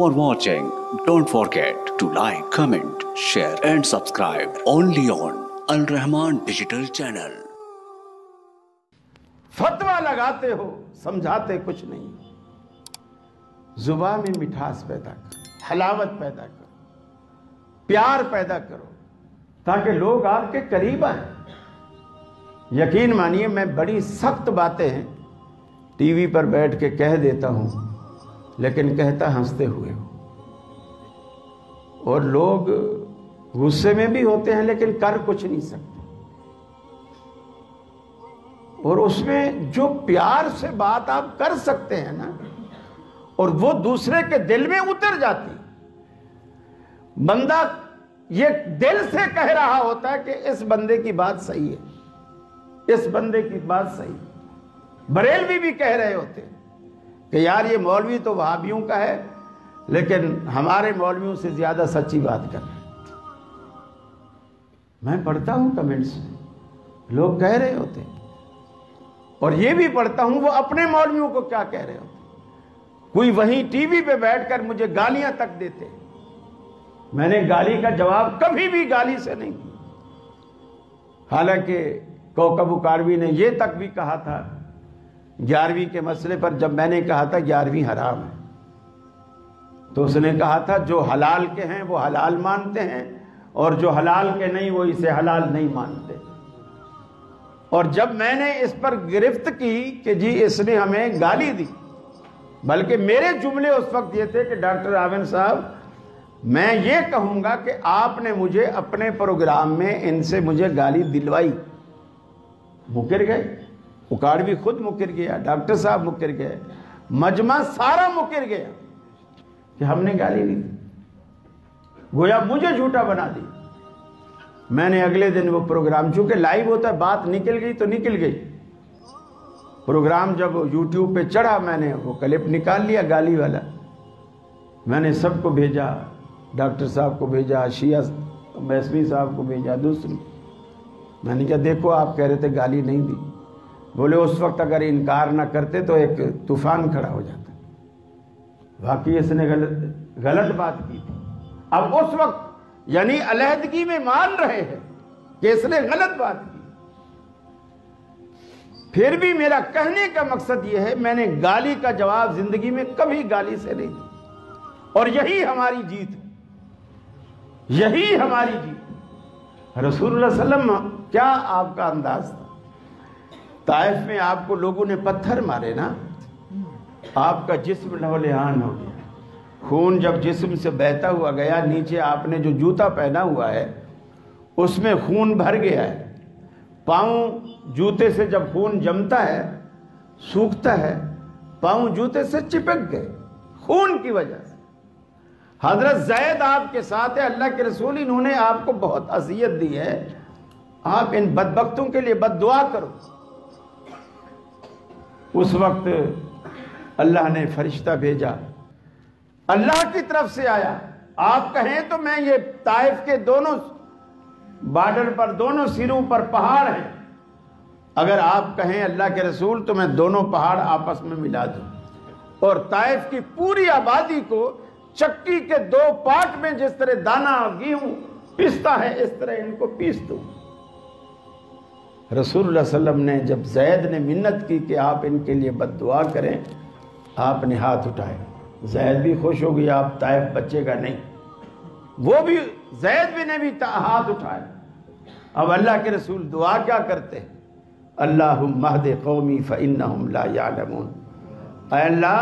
For watching, don't forget to like, comment, share and subscribe only on Al Rahman Digital Channel. फतवा लगाते हो, समझाते कुछ नहीं। जुबान में मिठास पैदा करो, हलावत पैदा करो, प्यार पैदा करो, ताकि लोग आपके करीब आए। यकीन मानिए, मैं बड़ी सख्त बातें हैं टीवी पर बैठ के कह देता हूं, लेकिन कहता हंसते हुए हो। और लोग गुस्से में भी होते हैं, लेकिन कर कुछ नहीं सकते। और उसमें जो प्यार से बात आप कर सकते हैं ना, और वो दूसरे के दिल में उतर जाती। बंदा ये दिल से कह रहा होता है कि इस बंदे की बात सही है, इस बंदे की बात सही है। बरेलवी भी कह रहे होते हैं कि यार ये मौलवी तो वहाबियों का है, लेकिन हमारे मौलवियों से ज्यादा सच्ची बात कर रहे हैं। मैं पढ़ता हूं कमेंट्स में, लोग कह रहे होते हैं, और ये भी पढ़ता हूं वो अपने मौलवियों को क्या कह रहे होते। कोई वहीं टीवी पे बैठकर मुझे गालियां तक देते। मैंने गाली का जवाब कभी भी गाली से नहीं दिया। हालांकि कौकब उकारवी ने ये तक भी कहा था 11वीं के मसले पर, जब मैंने कहा था 11वीं हराम है, तो उसने कहा था जो हलाल के हैं वो हलाल मानते हैं, और जो हलाल के नहीं वो इसे हलाल नहीं मानते। और जब मैंने इस पर गिरफ्त की कि जी इसने हमें गाली दी, बल्कि मेरे जुमले उस वक्त ये थे कि डॉक्टर आविन साहब, मैं ये कहूंगा कि आपने मुझे अपने प्रोग्राम में इनसे मुझे गाली दिलवाई। मुकर गए, उकाड़वी खुद मुकर गया, डॉक्टर साहब मुकर गए, मजमा सारा मुकर गया कि हमने गाली नहीं दी, गोया मुझे झूठा बना दी। मैंने अगले दिन वो प्रोग्राम, चूंकि लाइव होता है, बात निकल गई तो निकल गई। प्रोग्राम जब YouTube पे चढ़ा, मैंने वो क्लिप निकाल लिया गाली वाला। मैंने सबको भेजा, डॉक्टर साहब को भेजा, शिया मैसमी साहब को भेजा, दूसरी। मैंने कहा देखो आप कह रहे थे गाली नहीं दी। बोले उस वक्त अगर इनकार ना करते तो एक तूफान खड़ा हो जाता। वाकई इसने गलत बात की थी। अब उस वक्त यानी अलहदगी में मान रहे हैं कि इसने गलत बात की। फिर भी मेरा कहने का मकसद यह है, मैंने गाली का जवाब जिंदगी में कभी गाली से नहीं दी। और यही हमारी जीत है, यही हमारी जीत। रसूलुल्लाह सल्लल्लाहु अलैहि वसल्लम, क्या आपका अंदाज था? ताइफ में आपको लोगों ने पत्थर मारे ना, आपका जिस्म लहूलुहान हो गया। खून जब जिस्म से बहता हुआ गया, नीचे आपने जो जूता पहना हुआ है उसमें खून भर गया है। पाँव जूते से जब खून जमता है, सूखता है, पाँव जूते से चिपक गए खून की वजह से। हजरत ज़ैद आपके साथ है, अल्लाह के रसूल, इन्होंने आपको बहुत अज़ियत दी है, आप इन बदबख्तों के लिए बद्दुआ करो। उस वक्त अल्लाह ने फरिश्ता भेजा, अल्लाह की तरफ से आया। आप कहें तो मैं ये ताइफ के दोनों बॉर्डर पर, दोनों सिरों पर पहाड़ हैं, अगर आप कहें अल्लाह के रसूल तो मैं दोनों पहाड़ आपस में मिला दूं, और ताइफ की पूरी आबादी को चक्की के 2 पार्ट में जिस तरह दाना गेहूं पिसता है, इस तरह इनको पीस दूं। रसूलुल्लाह सल्लल्लाहु अलैहि वसल्लम ने जब ज़ैद ने मिन्नत की कि आप इनके लिए बद्दुआ करें, आपने हाथ उठाए। ज़ैद भी खुश हो गया, आप ताइफ बचेगा नहीं। वो भी, ज़ैद भी ने भी हाथ उठाए। अब अल्लाह के रसूल दुआ क्या करते हैं? अल्लाहुम्मा हदी कौमी फ़इन्नहुम ला यअलमून। ऐ अल्लाह,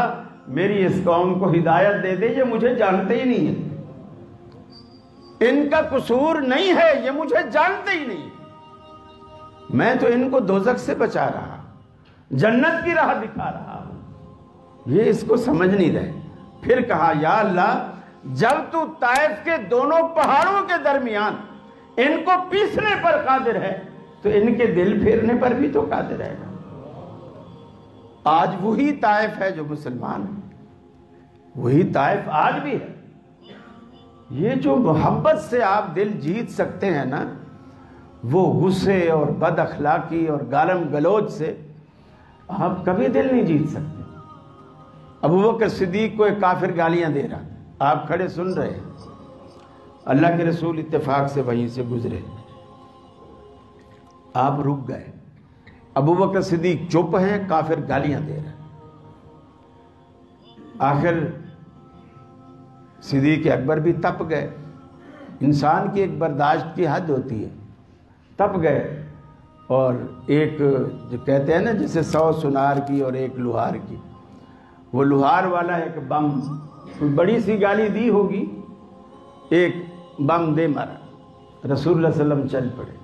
मेरी इस कौम को हिदायत दे दे, ये मुझे जानते ही नहीं है, इनका कसूर नहीं है, ये मुझे जानते ही नहीं। मैं तो इनको दोज़ख से बचा रहा, जन्नत की राह दिखा रहा हूं, ये इसको समझ नहीं रहे। फिर कहा या अल्लाह, जब तू ताइफ के दोनों पहाड़ों के दरमियान इनको पीसने पर कादिर है, तो इनके दिल फेरने पर भी तो कादिर है। आज वही ताइफ है जो मुसलमान है, वही ताइफ आज भी है। ये जो मोहब्बत से आप दिल जीत सकते हैं ना, वो गुस्से और बद अखलाकी और गालम गलोच से आप कभी दिल नहीं जीत सकते। अबू बकर सिद्दीक को एक काफिर गालियां दे रहा था, آپ کھڑے سن رہے ہیں، اللہ کے رسول اتفاق سے وہیں سے گزرے، آپ رک گئے، ابو بکر صدیق چپ ہیں، کافر گالیاں دے رہے ہیں۔ آخر صدیق اکبر بھی تپ گئے، انسان کی ایک برداشت کی حد ہوتی ہے، تپ گئے، اور ایک جو کہتے ہیں نا جسے 100 سنار کی اور ایک لوہار کی، وہ لوہار والا ایک بم، بڑی سی گالی دی ہوگی، ایک بم دے مارا، رسول اللہ صلی اللہ علیہ وسلم چل پڑے۔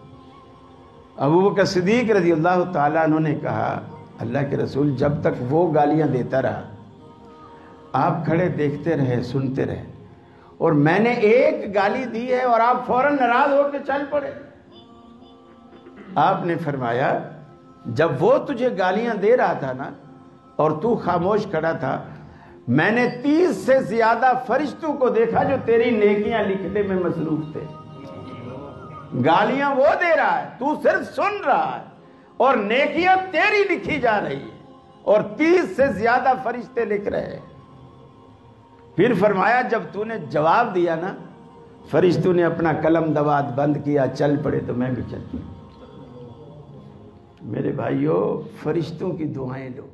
ابو بکر صدیق رضی اللہ تعالیٰ عنہ نے کہا اللہ کے رسول جب تک وہ گالیاں دیتا رہا آپ کھڑے دیکھتے رہے، سنتے رہے، اور میں نے ایک گالی دی ہے اور آپ فوراً ناراض ہو کے چل پڑے۔ آپ نے فرمایا جب وہ تجھے گالیاں دے رہا تھا نا اور تو خاموش کھڑا تھا، میں نے 30 سے زیادہ فرشتوں کو دیکھا جو تیری نیکیاں لکھنے میں مصروف تھے۔ گالیاں وہ دے رہا ہے، تو صرف سن رہا ہے، اور نیکیاں تیری لکھی جا رہی ہیں، اور 30 سے زیادہ فرشتے لکھ رہے ہیں۔ پھر فرمایا جب تو نے جواب دیا نا، فرشتوں نے اپنا قلم دوات بند کیا، چل پڑے، تو میں بھی چل پڑا۔ میرے بھائیو، فرشتوں کی دعائیں لو۔